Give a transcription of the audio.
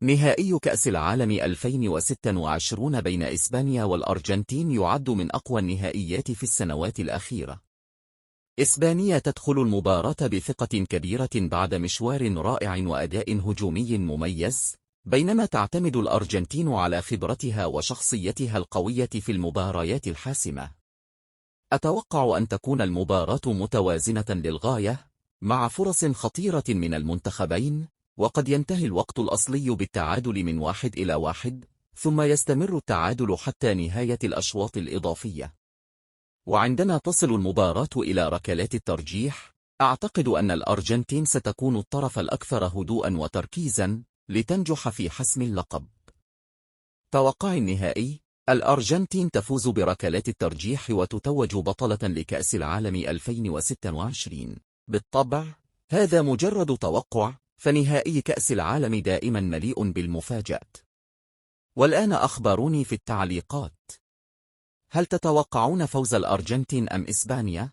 نهائي كأس العالم 2026 بين إسبانيا والأرجنتين يعد من أقوى النهائيات في السنوات الأخيرة. إسبانيا تدخل المباراة بثقة كبيرة بعد مشوار رائع وأداء هجومي مميز، بينما تعتمد الأرجنتين على خبرتها وشخصيتها القوية في المباريات الحاسمة. أتوقع أن تكون المباراة متوازنة للغاية، مع فرص خطيرة من المنتخبين، وقد ينتهي الوقت الأصلي بالتعادل من 1-1، ثم يستمر التعادل حتى نهاية الأشواط الإضافية. وعندما تصل المباراة إلى ركلات الترجيح، أعتقد أن الأرجنتين ستكون الطرف الأكثر هدوءا وتركيزا لتنجح في حسم اللقب. توقع النهائي: الأرجنتين تفوز بركلات الترجيح وتتوج بطلة لكأس العالم 2026. بالطبع، هذا مجرد توقع، فنهائي كأس العالم دائما مليء بالمفاجآت. والآن أخبروني في التعليقات، هل تتوقعون فوز الأرجنتين أم إسبانيا؟